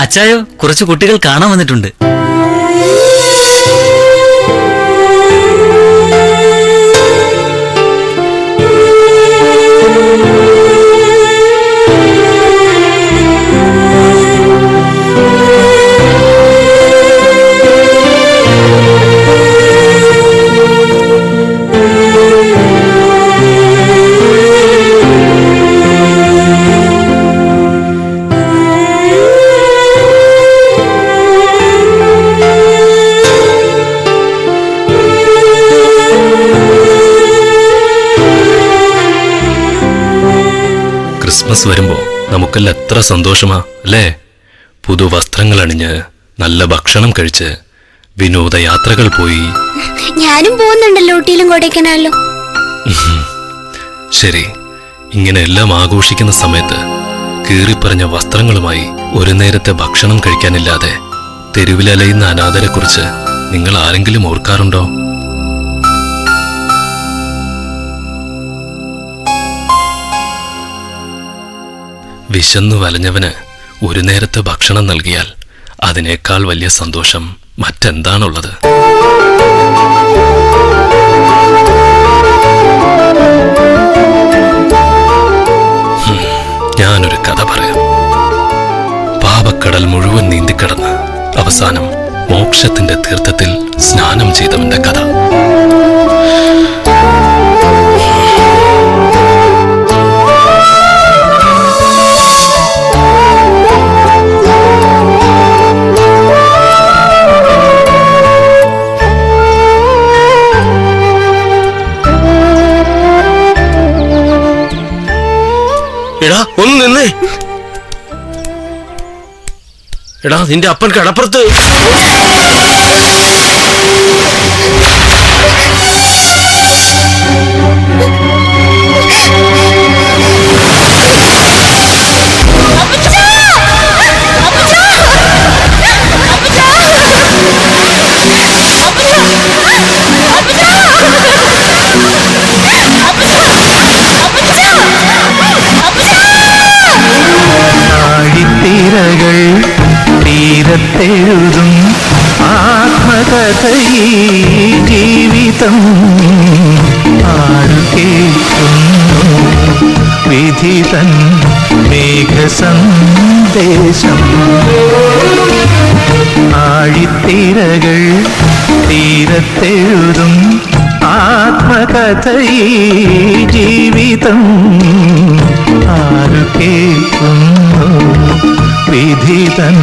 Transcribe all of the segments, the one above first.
അച്ചായോ, കുറച്ച് കുട്ടികൾ കാണാൻ വന്നിട്ടുണ്ട്. ക്രിസ്മസ് വരുമ്പോ നമുക്കെല്ലാം എത്ര സന്തോഷമാ അല്ലേ? പുതുവസ്ത്രങ്ങൾ അണിഞ്ഞ് നല്ല ഭക്ഷണം കഴിച്ച് വിനോദയാത്രകൾ പോയി. ഞാനും പോകുന്നുണ്ടല്ലോ ഊട്ടിയിലും കൊടൈക്കനാലിലും. ശരി, ഇങ്ങനെ എല്ലാം ആഘോഷിക്കുന്ന സമയത്ത് കീറിപ്പറഞ്ഞ വസ്ത്രങ്ങളുമായി ഒരു നേരത്തെ ഭക്ഷണം കഴിക്കാനില്ലാതെ തെരുവിലലയുന്ന അനാഥരെ കുറിച്ച് നിങ്ങൾ ആരെങ്കിലും ഓർക്കാറുണ്ടോ? വിശന്നു വലഞ്ഞവന് ഒരു നേരത്തെ ഭക്ഷണം നൽകിയാൽ അതിനേക്കാൾ വലിയ സന്തോഷം മറ്റെന്താണുള്ളത്? ഞാനൊരു കഥ പറയാം. പാപക്കടൽ മുഴുവൻ നീന്തിക്കടന്ന് അവസാനം മോക്ഷത്തിന്റെ തീർത്ഥത്തിൽ സ്നാനം ചെയ്തവന്റെ കഥ. എടാ ഒന്ന് നിന്നേ. എടാ നിന്റെ അപ്പൻ കടപ്പുറത്ത്. തീരത്തെഴുതും ആത്മകഥയീ ജീവിതം ആരു കേൾക്കുന്നു വിധിതൻ മേഘസന്ദേശം. ആഴിത്തിരകൾ തീരത്തെഴുതും ആത്മകഥയീ ജീവിതം ആരു കേൾക്കുന്നു വിധിതൻ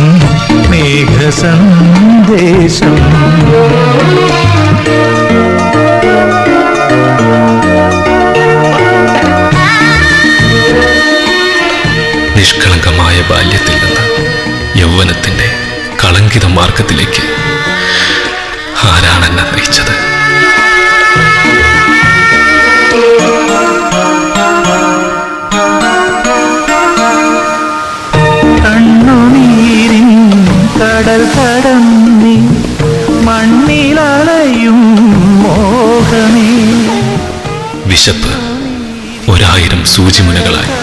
മേഘസന്ദേശം. നിഷ്കളങ്കമായ ബാല്യത്തിൽ നിന്ന് യൗവനത്തിന്റെ കളങ്കിത മാർഗത്തിലേക്ക് ആരാണെന്നെ നയിച്ചത്? കണ്ണുനീരിൻ കടൽ കടന്നി മണ്ണിലളയും മോഹമേ. വിശപ്പ് 1000 സൂചിമുനകളായി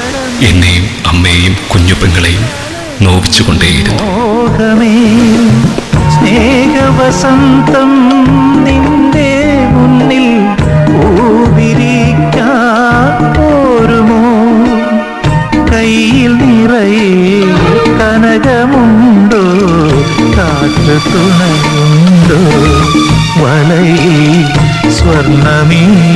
എന്നെയും അമ്മയെയും കുഞ്ഞുപെങ്ങളെയും നോവിച്ചുകൊണ്ടേയിരുന്നു. മോഹമേ സ്നേഹവസന്തം നിന്റെ മുന്നിൽ പൂവിരിക്കാൻ പോരുമോ? കയ്യിൽ നിറയെ കനകമുണ്ടോ? കാറ്റ് തുണയുണ്ടോ? വലയിൽ സ്വർണ്ണമീനുണ്ടോ?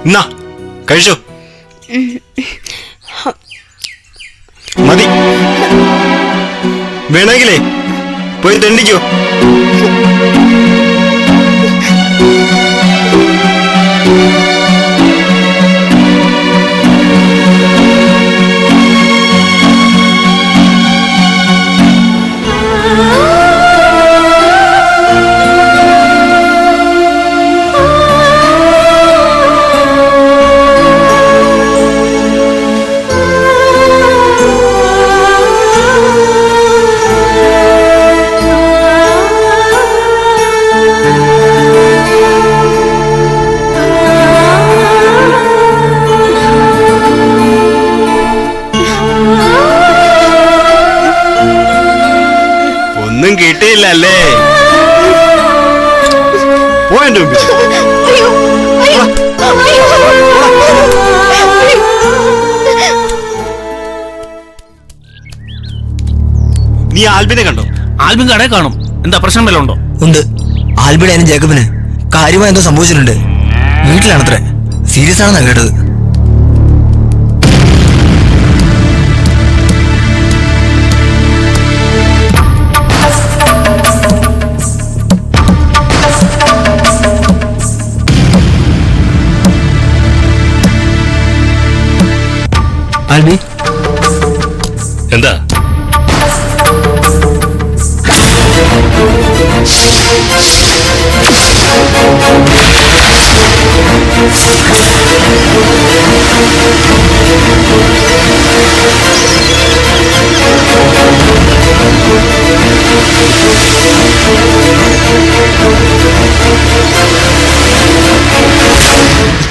എന്നാ കഴിച്ചോ? മതി, വേണമെങ്കിലേ പോയി തെണ്ടിക്കോ. ഒന്നും കിട്ടിയില്ല അല്ലേ? പോയെന്റെ മുമ്പിൽ. അയ്യോ, അയ്യോ, അയ്യോ. നീ ആൽബിനെ കണ്ടോ? ആൽബിൻ കടയിൽ കാണും. എന്താ പ്രശ്നം വല്ലതും ഉണ്ടോ? ഉണ്ട്. ആൽബിയുടെ ജേക്കബിന് കാര്യമായി എന്തോ സംഭവിച്ചിട്ടുണ്ട്. വീട്ടിലാണത്രേ. സീരിയസ് ആണെന്നാ കേട്ടത്. ആൽബി, എന്താ?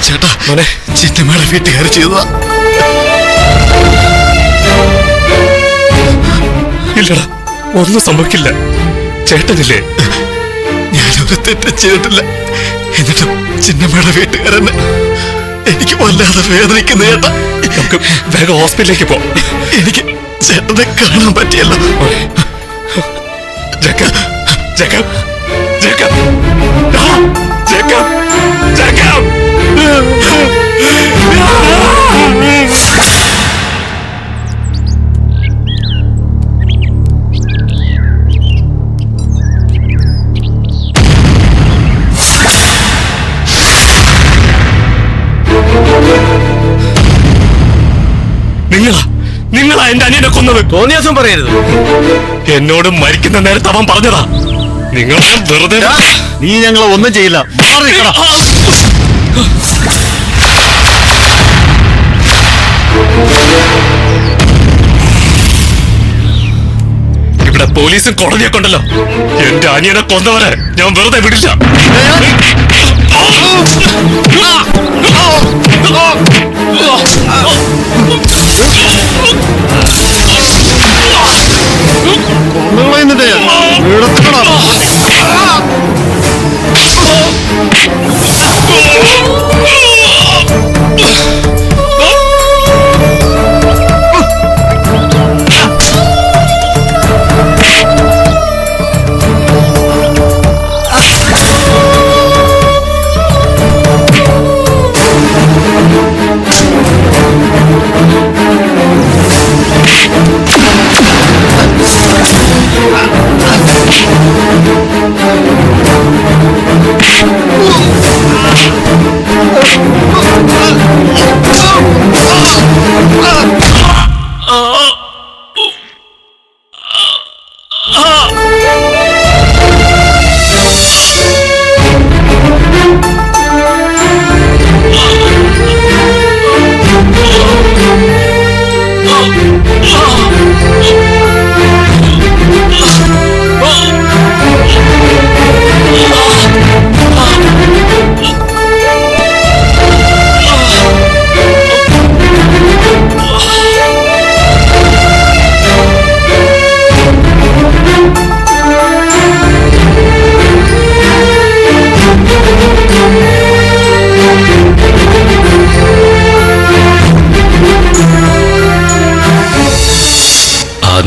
ചേട്ടാ, മോനെ ചിറ്റമ്മയുടെ വീട്ടുകാർ ചെയ്തതാ. ഇല്ലടാ, ഒന്നും സംഭവിക്കില്ല. ചേട്ടനില്ലേ? ഞാനൊരു തെറ്റും ചെയ്തിട്ടില്ല. എന്നിട്ടും ചിന്നമ്മയുടെ വീട്ടുകാരെന്നെ എനിക്ക് വല്ലാതെ വേദനിക്കുന്ന ചേട്ടാ. നമുക്ക് വേഗം ഹോസ്പിറ്റലിലേക്ക് പോ. എനിക്ക് ചേട്ടനെ കാണാൻ പറ്റിയല്ലോ. ജേക്കബ്, ജേക്കബ്, ജേക്കബ്, ആ, ജേക്കബ്, ജേക്കബ്. നിങ്ങളാ എന്റെ അനിയനെ കൊന്നത്. തോന്നിയാസം പറയരുത്. എന്നോട് മരിക്കുന്ന നേരത്ത് അവൻ പറഞ്ഞതാ. നിങ്ങൾ വെറുതെ. നീ ഞങ്ങളെ ഒന്നും ചെയ്യില്ല. മാറി നിൽക്കണം. ഇവിടെ പോലീസും കോടതിയൊക്കെ ഉണ്ടല്ലോ. എന്റെ അനിയനെ കൊന്നവരെ ഞാൻ വെറുതെ വിടില്ല.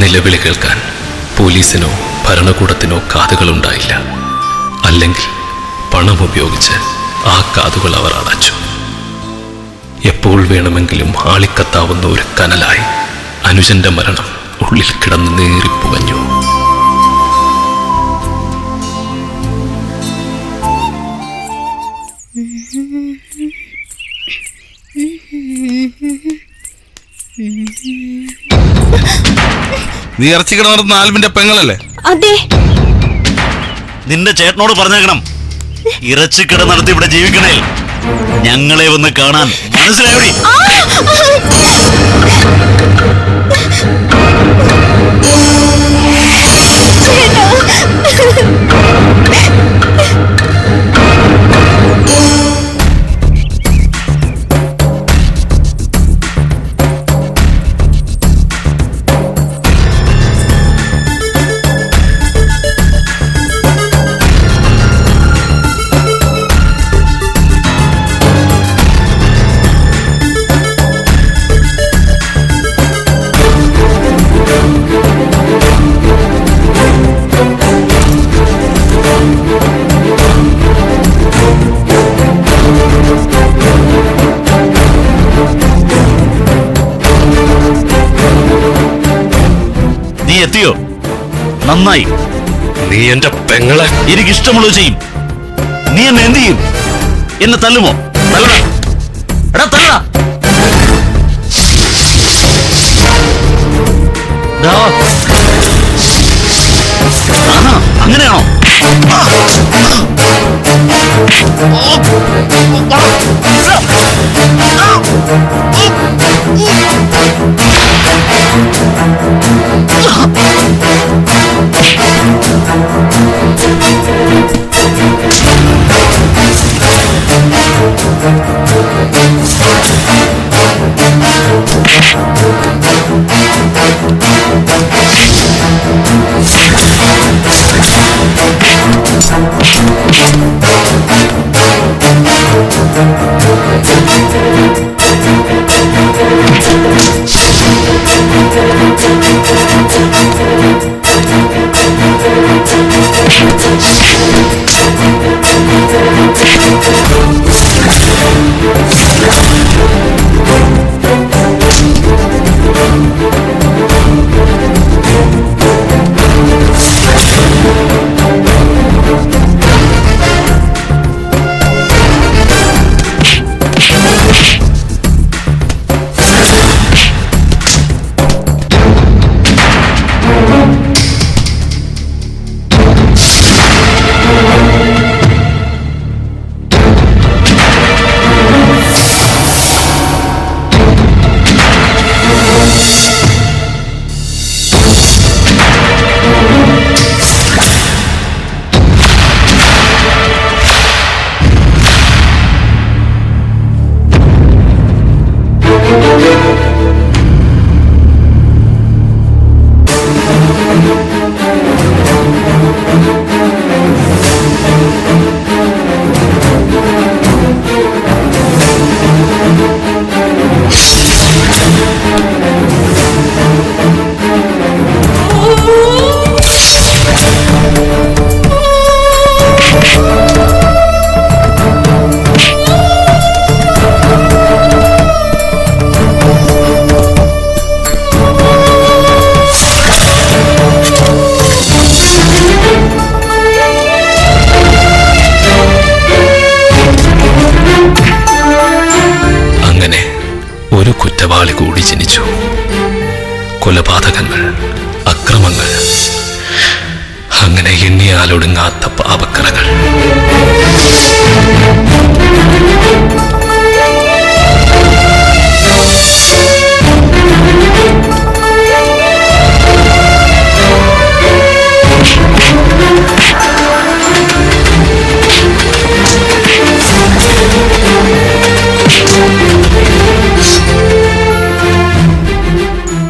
നിലവിളി കേൾക്കാൻ പോലീസിനോ ഭരണകൂടത്തിനോ കാതുകളുണ്ടായില്ല. അല്ലെങ്കിൽ പണം ഉപയോഗിച്ച് ആ കാതുകൾ അവർ അടച്ചു. എപ്പോൾ വേണമെങ്കിലും ആളിക്കത്താവുന്ന ഒരു കനലായി അനുജന്റെ മരണം ഉള്ളിൽ കിടന്ന് നേറിപ്പുകഞ്ഞു. നീ ഇറച്ചിക്കട നടത്തുന്ന ആൽബിന്റെ പെങ്ങളല്ലേ? അതെ. നിന്റെ ചേട്ടനോട് പറഞ്ഞേക്കണം, ഇറച്ചിക്കട നടത്തി ഇവിടെ ജീവിക്കണേ ഞങ്ങളെ ഒന്ന് കാണാൻ. മനസ്സിലായോടി? എത്തിയോ? നന്നായി. നീ എന്റെ പെങ്ങളെ എനിക്കിഷ്ടമുള്ളത് ചെയ്യും. നീ എന്നെ എന്ത് ചെയ്യും? എന്നെ തല്ലുമോ? തല്ലടാ. എടാ തല്ലടാ. ദാ. ആഹാ, അങ്ങനെയാണോ? കുറ്റവാളി കൂടി ജനിച്ചു. കൊലപാതകങ്ങൾ, അക്രമങ്ങൾ, അങ്ങനെ എണ്ണിയാലൊടുങ്ങാത്ത പാപക്കറകൾ.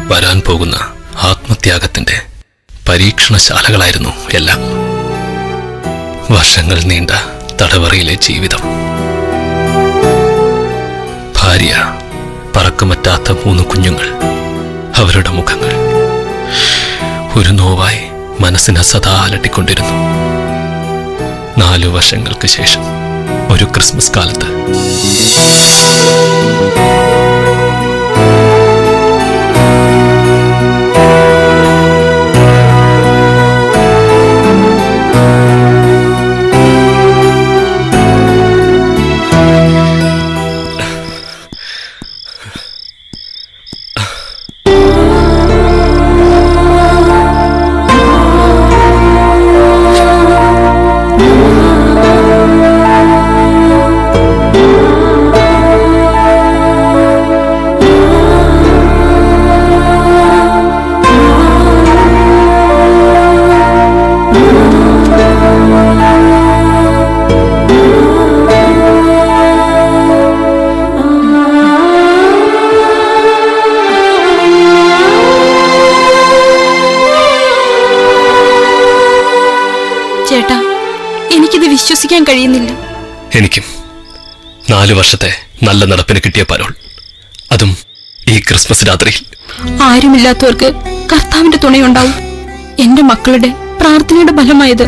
വരാൻ പോകുന്ന ആത്മത്യാഗത്തിന്റെ പരീക്ഷണശാലകളായിരുന്നു എല്ലാം. വർഷങ്ങൾ നീണ്ട തടവറയിലെ ജീവിതം, ഭാര്യ, പറക്കമറ്റാത്ത 3 കുഞ്ഞുങ്ങൾ, അവരുടെ മുഖങ്ങൾ ഒരു നോവായി മനസ്സിനെ സദാ അലട്ടിക്കൊണ്ടിരുന്നു. 4 വർഷങ്ങൾക്ക് ശേഷം ഒരു ക്രിസ്മസ് കാലത്ത് ചേട്ടാ, എനിക്കിത് വിശ്വസിക്കാൻ കഴിയുന്നില്ല. എനിക്കും 4 വർഷത്തെ നല്ല നടപ്പിന് കിട്ടിയ പരോൾ, അതും ഈ ക്രിസ്മസ് രാത്രിയിൽ. ആരുമില്ലാത്തവർക്ക് കർത്താവിന്റെ തുണയുണ്ടാവും. എന്റെ മക്കളുടെ പ്രാർത്ഥനയുടെ ഫലമായത്.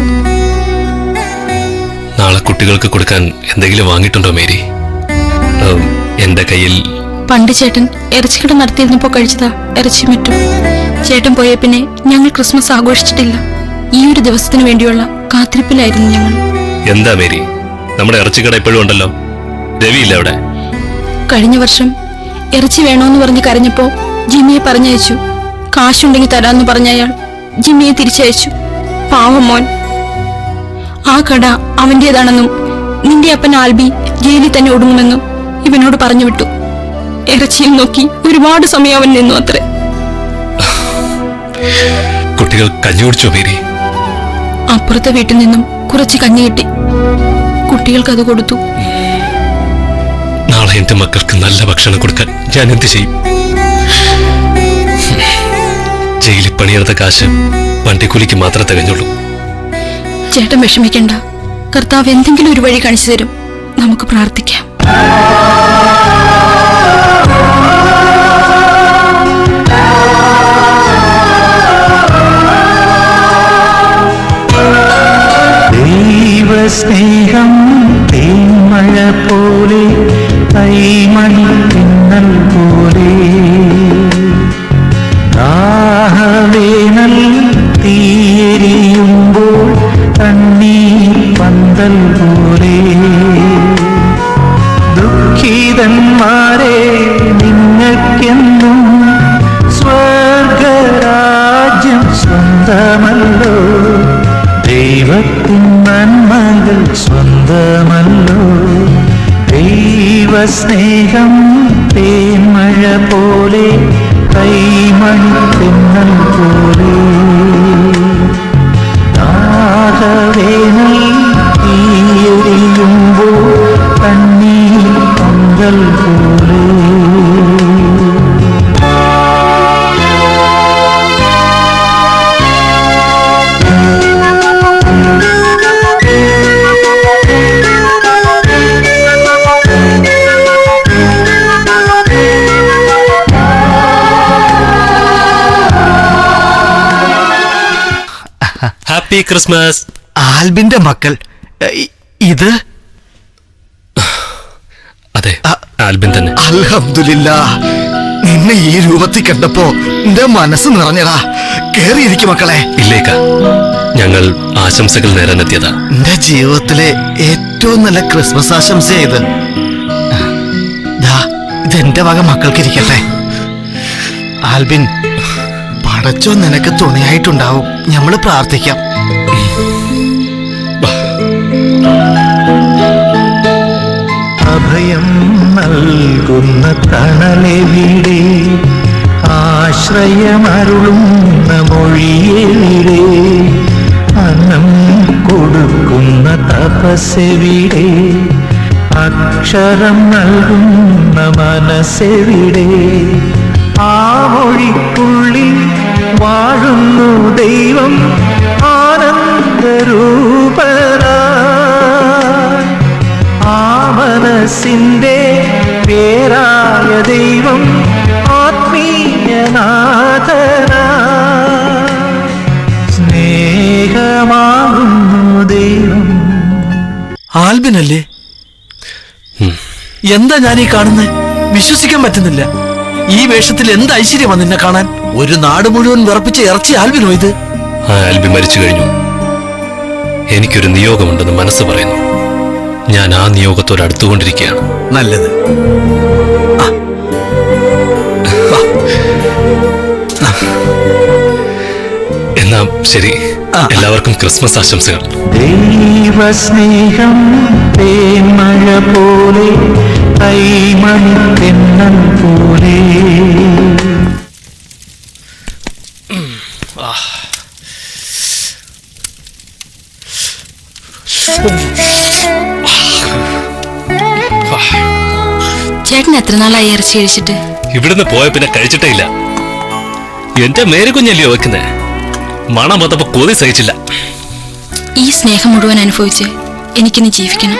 നാളെ കുട്ടികൾക്ക് കൊടുക്കാൻ എന്തെങ്കിലും വാങ്ങിയിട്ടുണ്ടോ മേരി? എന്റെ കയ്യിൽ പണ്ട് ചേട്ടൻ ഇറച്ചിക്കട നടത്തിയിരുന്നപ്പോ കഴിച്ചതാ ഇറച്ചി മറ്റും. ചേട്ടൻ പോയ പിന്നെ ഞങ്ങൾ ക്രിസ്മസ് ആഘോഷിച്ചിട്ടില്ല. ഈ ഒരു ദിവസത്തിന് വേണ്ടിയുള്ള കാത്തിരിപ്പിലായിരുന്നു ഞങ്ങൾ. എന്താ മേരി, നമ്മുടെ ഇറച്ചിക്കട ഇപ്പോഴും ഉണ്ടല്ലോ, രവിയില്ല അവിടെ? കഴിഞ്ഞ വർഷം ഇറച്ചി വേണോന്ന് പറഞ്ഞ് കരഞ്ഞപ്പോ ജിമ്മിയെ പറഞ്ഞയച്ചു. കാശുണ്ടെങ്കിൽ തരാന്ന് പറഞ്ഞ അയാൾ ജിമ്മിയെ തിരിച്ചയച്ചു. പാവം മോൻ. ആ കട അവന്റേതാണെന്നും നിന്റെ അപ്പൻ ആൽബി ജയിലിൽ തന്നെ ഒടുങ്ങുമെന്നും ഇവനോട് പറഞ്ഞു വിട്ടു. ഇറച്ചിയും നോക്കി ഒരുപാട് സമയം അവൻ നിന്നു അത്രേ. കുട്ടികൾ കഞ്ഞി കുടിച്ചോ മേരി? അപ്പുറത്തെ വീട്ടിൽ നിന്നും കുറച്ച് കഞ്ഞി കിട്ടി. കുട്ടികൾക്ക് അത് കൊടുത്തു. നാളെ എന്റെ മക്കൾക്ക് നല്ല ഭക്ഷണം കൊടുക്കാൻ ഞാൻ എന്ത് ചെയ്യും? ജയിലിൽ പണിയെടുത്ത കാശ് വണ്ടിക്കൂലിക്ക് മാത്രമേ തികഞ്ഞുള്ളൂ. ചേട്ടൻ വിഷമിക്കണ്ട. കർത്താവ് എന്തെങ്കിലും ഒരു വഴി കാണിച്ചു തരും. നമുക്ക് പ്രാർത്ഥിക്കാം. ദൈവസ്നേഹം തേന്മഴ പോലെ കൈമണി പിന്നൽ പോലെ ദാഹവേനൽ തീരിയുമ്പോൾ കണ്ണീർ പന്തൽ പോലെ ദുഃഖിതന്മാരെ നിങ്ങൾക്കെന്നും സ്വർഗരാജ്യം സ്വന്തമല്ലോ, ദൈവത്തിൻ നന്മകൾ സ്വന്തമല്ലോ. ദൈവസ്നേഹം തേന്മഴ പോലെ കൈമണി പിന്നൽ പോലെ ദാഹവേനൽ തീയെരിയുമ്പോൾ കണ്ണീർ പന്തൽ പോലെ. Happy Christmas. ആൽബിന്റെ മക്കൾ ഇത്? അതെ, ആൽബിൻ തന്നെ. അൽഹംദുലില്ലാ, നിന്നെ ഈ രൂപത്തിൽ കണ്ടപ്പോ എന്റെ മനസ്സ് നിറഞ്ഞടാ. കേറിയിരിക്കും മക്കളെ. ഇല്ലേക്ക, ഞങ്ങൾ ആശംസകൾ നേരാനെത്തിയതാ. എന്റെ ജീവിതത്തിലെ ഏറ്റവും നല്ല ക്രിസ്മസ് ആശംസയാ ഇത്. ഇതെന്റെ വക മക്കൾക്ക് ഇരിക്കട്ടെ. ആൽബിൻ, പടച്ചോ നിനക്ക് തുണയായിട്ടുണ്ടാവും. ഞമ്മള് പ്രാർത്ഥിക്കാം. അഭയം നൽകുന്ന തണലെവിടെ, ആശ്രയമരുളുന്ന മൊഴിയെവിടെ, അന്നം കൊടുക്കുന്ന തപസ്സെവിടെ, അക്ഷരം നൽകുന്ന മനസ്സെവിടെ, ആ മൊഴിക്കുള്ളിൽ വാഴുന്നു ദൈവം ആനന്ദരൂപനായി, ആ മനസ്സിന്റെ പേരായ ദൈവം ആത്മീയനാഥനായി, സ്നേഹമാകുന്നു ദൈവം. ആൽബിനല്ലേ? എന്താ ഞാൻ ഈ കാണുന്നത്? വിശ്വസിക്കാൻ പറ്റുന്നില്ല. ഈ വേഷത്തിൽ എന്ത് ഐശ്വര്യമാണ് നിന്നെ കാണാൻ. ഒരു നാട് മുഴുവൻ വിറപ്പിച്ച ഇറച്ചി ആൽബിനോ ഇത്? ആ ആൽബി മരിച്ചു കഴിഞ്ഞു. എനിക്കൊരു നിയോഗമുണ്ടെന്ന് മനസ്സ് പറയുന്നു. ഞാൻ ആ നിയോഗത്തോട് അടുത്തുകൊണ്ടിരിക്കുകയാണ്. നല്ലത്. എന്നാ ശരി, എല്ലാവർക്കും ക്രിസ്മസ് ആശംസകൾ. ദൈവസ്നേഹം തേന്മഴ പോലെ കൈമണി പിന്നൽ പോലെ. ചേട്ടൻ എത്ര നാളായി ഇറച്ചി കഴിച്ചിട്ട്? ഇവിടുന്ന് പോയ പിന്നെ കഴിച്ചിട്ടേ ഇല്ല. എന്റെ മേരിക്കുഞ്ഞല്ലയോ വെക്കുന്നേ. മണം വന്നപ്പോ കൊതി സഹിച്ചില്ല. ഈ സ്നേഹം മുഴുവൻ അനുഭവിച്ച് എനിക്കിനി ജീവിക്കണം.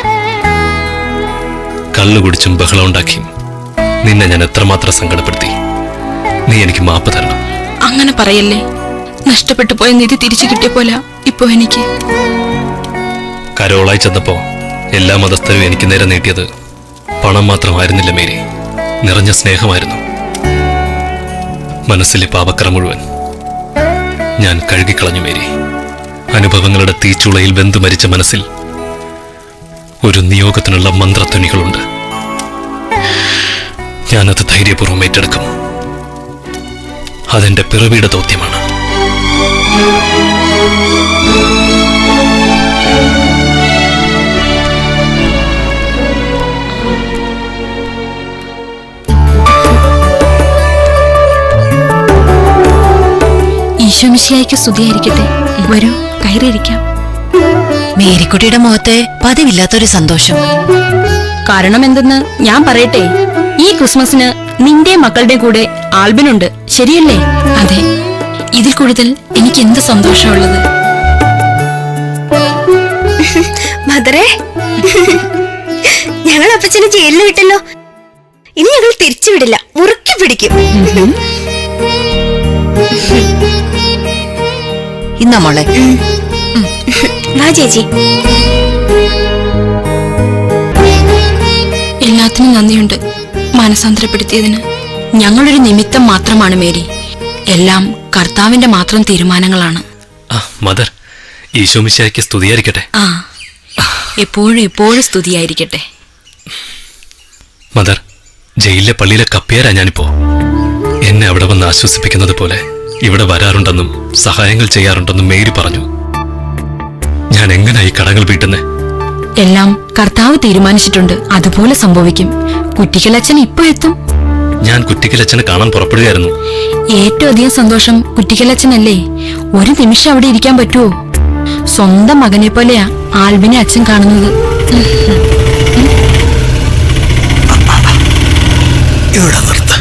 കള്ളു കുടിച്ചും ബഹളം ഉണ്ടാക്കിയും നിന്നെ ഞാൻ എത്രമാത്രം സങ്കടപ്പെടുത്തി. നീ എനിക്ക് മാപ്പ് തരണം. അങ്ങനെ പറയല്ലേ. നഷ്ടപ്പെട്ടു പോയ നിധി തിരിച്ചു കിട്ടിയ പോലെ ഇപ്പോ എനിക്ക്. കരോളായി ചെന്നപ്പോ എല്ലാ മതസ്ഥരും എനിക്ക് നേരെ നീട്ടിയത് പണം മാത്രമായിരുന്നില്ല മേരി, നിറഞ്ഞ സ്നേഹമായിരുന്നു. മനസ്സിലെ പാപക്കറ മുഴുവൻ ഞാൻ കഴുകിക്കളഞ്ഞു മേരി. അനുഭവങ്ങളുടെ തീച്ചുളയിൽ വെന്തു മരിച്ച മനസ്സിൽ ഒരു നിയോഗത്തിനുള്ള മന്ത്രധ്വനികളുണ്ട്. ഞാനത് ധൈര്യപൂർവ്വം ഏറ്റെടുക്കും. അതെന്റെ പിറവിയുടെ ദൗത്യമാണ്. ഈശോമിശിഹായ്ക്ക് സ്തുതിയായിരിക്കട്ടെ. വരൂ, കയറിയിരിക്കാം. മേരിക്കുട്ടിയുടെ മുഖത്തെ പതിവില്ലാത്തൊരു സന്തോഷം. കാരണം എന്തെന്ന് ഞാൻ പറയട്ടെ. ഈ ക്രിസ്മസിന് നിന്റെ മക്കളുടെ കൂടെ ആൽബിനുണ്ട്, ശരിയല്ലേ? അതെ. ഇതിൽ കൂടുതൽ എനിക്ക് എന്ത് സന്തോഷമുള്ളത്. മദറേ, ഞങ്ങൾ അപ്പച്ചനെ ജയിലിൽ വിട്ടല്ലോ. ഇനി ഞങ്ങൾ തിരിച്ചു വിടില്ല, മുറുക്കി പിടിക്കും. ഇന്നാ മോളെ. വാ ചേച്ചി. എല്ലാത്തിനും നന്ദിയുണ്ട് മാനസാന്തരപ്പെടുത്തിയതിന്. ഞങ്ങളൊരു നിമിത്തം മാത്രമാണ് മേരി. എല്ലാം കർത്താവിന്റെ മാത്രം തീരുമാനങ്ങളാണ്. മദർ, ഈശോമിശിഹായ്ക്ക് സ്തുതിയായിരിക്കട്ടെ. ആ, എപ്പോഴും എപ്പോഴും സ്തുതിയായിരിക്കട്ടെ. മദർ, ജയിലിലെ പള്ളിയിലെ കപ്പിയാരാ ഞാനിപ്പോ. എന്നെ അവിടെ വന്ന് ആശ്വസിപ്പിക്കുന്നത് പോലെ ഇവിടെ വരാറുണ്ടെന്നും സഹായങ്ങൾ ചെയ്യാറുണ്ടെന്നും മേരി പറഞ്ഞു. ഞാൻ എങ്ങനെ ഈ കടങ്ങൾ വീട്ടുന്നേ? എല്ലാം കർത്താവ് തീരുമാനിച്ചിട്ടുണ്ട്. അതുപോലെ സംഭവിക്കും. കുറ്റിക്കലച്ചൻ ഇപ്പൊ എത്തും. ഞാൻ കുറ്റിക്കലച്ചനെ കാണാൻ പുറപ്പെടുകയായിരുന്നു. ഏറ്റവും അധികം സന്തോഷം കുറ്റിക്കലച്ചനല്ലേ. ഒരു നിമിഷം അവിടെ ഇരിക്കാൻ പറ്റുമോ? സ്വന്തം മകനെ പോലെയാ ആൽബിനെ അച്ഛൻ കാണുന്നത്. ഇവിടെ നിർത്ത.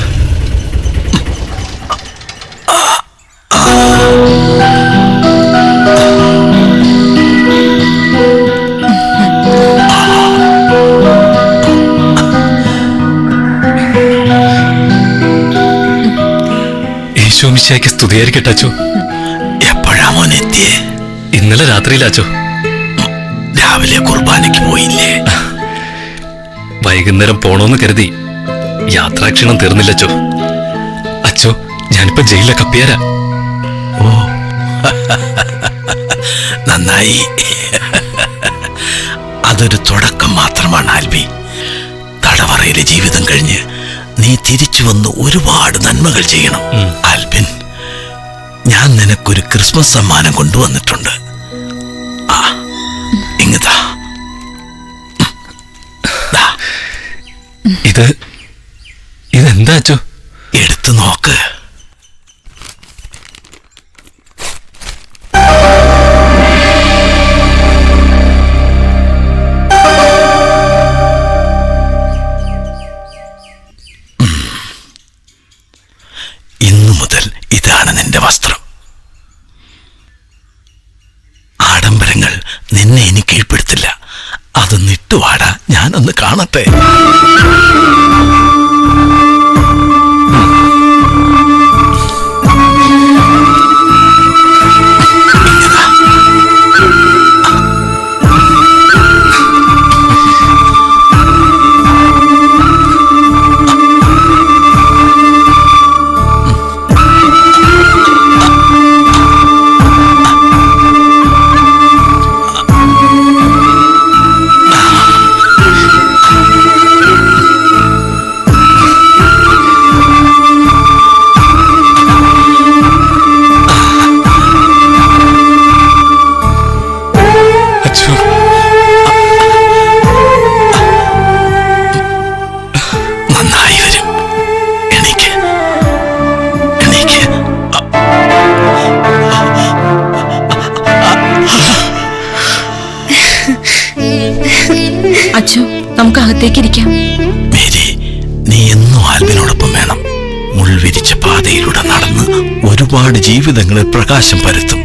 ഈശോമിശിഹായ്ക്ക് സ്തുതിയായിരിക്കട്ടെ അച്ചോ. എപ്പോഴാ മോൻ എത്തിയേ? ഇന്നലെ രാത്രിയിലാച്ചോ. രാവിലെ കുർബാനയ്ക്ക് പോയില്ലേ? വൈകുന്നേരം പോണോന്ന് കരുതി. യാത്രാക്ഷീണം തീർന്നില്ലച്ചോ. അച്ചോ, ഞാനിപ്പോ ജയിലിലെ കപ്പിയാരാ. ഓ, നന്നായി. അതൊരു തുടക്കം മാത്രമാണ് ആൽബി. തടവറയിലെ ജീവിതം കഴിഞ്ഞ് നീ തിരിച്ചു വന്ന് ഒരുപാട് നന്മകൾ ചെയ്യണം. ആൽബിൻ, ഞാൻ നിനക്കൊരു ക്രിസ്മസ് സമ്മാനം കൊണ്ടുവന്നിട്ടുണ്ട്. ആ, ഇങ്ങതാ. ഇതെന്താ അച്ചോ? എടുത്തു നോക്ക്. ഇന്നു മുതൽ ഇതാണ് നിന്റെ വസ്ത്രം. ആഡംബരങ്ങൾ നിന്നെ ഇനി കീഴ്പ്പെടുത്തില്ല. അത് നിട്ടുവാടാ, ഞാനൊന്ന് കാണട്ടെ. അച്ചു, നമുക്ക് അകത്തേക്കിരിക്കാം. മേരി, നീ എന്നും ആൽബിനോടൊപ്പം വേണം. മുൾവിരിച്ച പാതയിലൂടെ നടന്ന് ഒരുപാട് ജീവിതങ്ങളിൽ പ്രകാശം പരത്തും.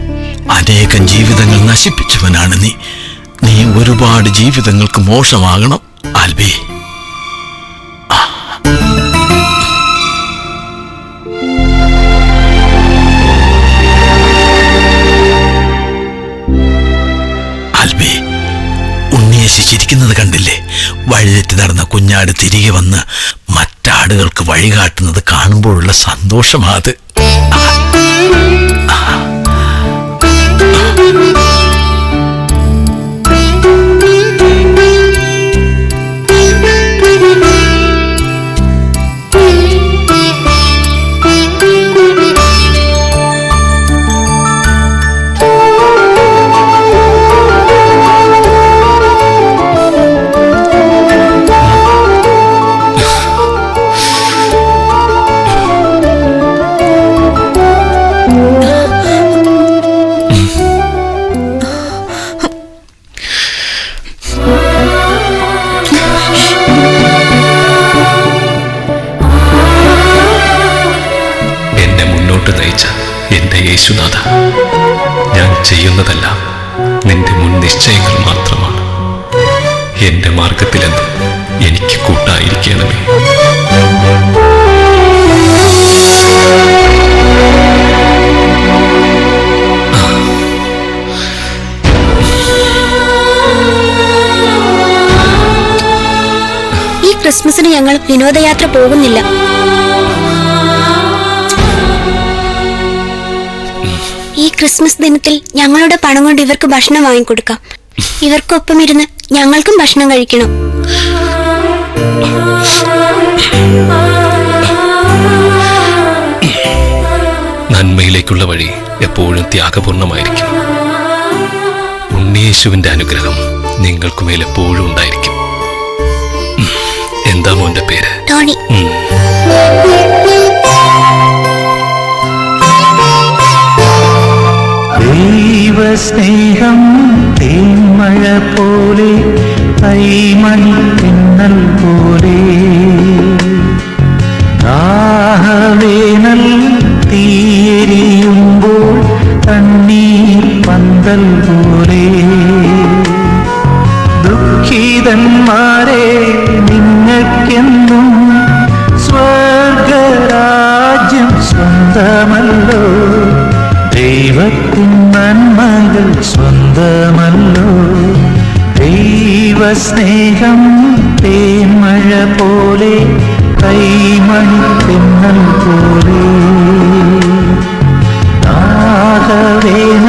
അനേകം ജീവിതങ്ങൾ നശിപ്പിച്ചവനാണ് നീ. നീ ഒരുപാട് ജീവിതങ്ങൾക്ക് മോശമാകണം ആൽബി. ആൽബി, ഉണ്ണിയേശു ചിരിക്കുന്നത് കണ്ടില്ലേ? വഴിതെറ്റി നടന്ന കുഞ്ഞാട് തിരികെ വന്ന് മറ്റാ കാടുകൾക്ക് വഴികാട്ടുന്നത് കാണുമ്പോഴുള്ള സന്തോഷമാത്. എന്റെ യേശുനാഥ, ഞാൻ ചെയ്യുന്നതെല്ലാം നിന്റെ മുൻ നിശ്ചയങ്ങൾ മാത്രമാണ്. എന്റെ മാർഗത്തിലെന്നും എനിക്ക് കൂട്ടായിരിക്കണമേ. ഈ ക്രിസ്മസിന് ഞങ്ങൾ വിനോദയാത്ര പോകുന്നില്ല. ഈ ക്രിസ്മസ് ദിനത്തിൽ ഞങ്ങളുടെ പണം കൊണ്ട് ഇവർക്ക് ഭക്ഷണം വാങ്ങിക്കൊടുക്കാം. ഇവർക്കൊപ്പം ഇരുന്ന് ഞങ്ങൾക്കും ഭക്ഷണം കഴിക്കണം. നന്മയിലേക്കുള്ള വഴി എപ്പോഴും ത്യാഗപൂർണമായിരിക്കും. ഉണ്ണിയേശുവിന്റെ അനുഗ്രഹം നിങ്ങൾക്കുമേൽ എപ്പോഴും ഉണ്ടായിരിക്കും. എന്താ മോന്റെ പേര്? ടോണി. ദൈവസ്നേഹം തേന്മഴ പോലെ കൈമണി പിന്നൽ പോലെ ദാഹവേനൽ തീരിയുമ്പോൾ തണ്ണീർ പന്തൽ പോലെ ദുഃഖിതന്മാരെ നിങ്ങൾക്കെന്നും സ്വർഗരാജ്യം സ്വന്തമല്ലോ. ദൈവത്തിൻ നന്മകൾ സ്വന്തമല്ലോ. ദൈവസ്നേഹം തേന്മഴ പോലെ കൈമണി പിന്നൽ പോലെ ദാഹവേനൽ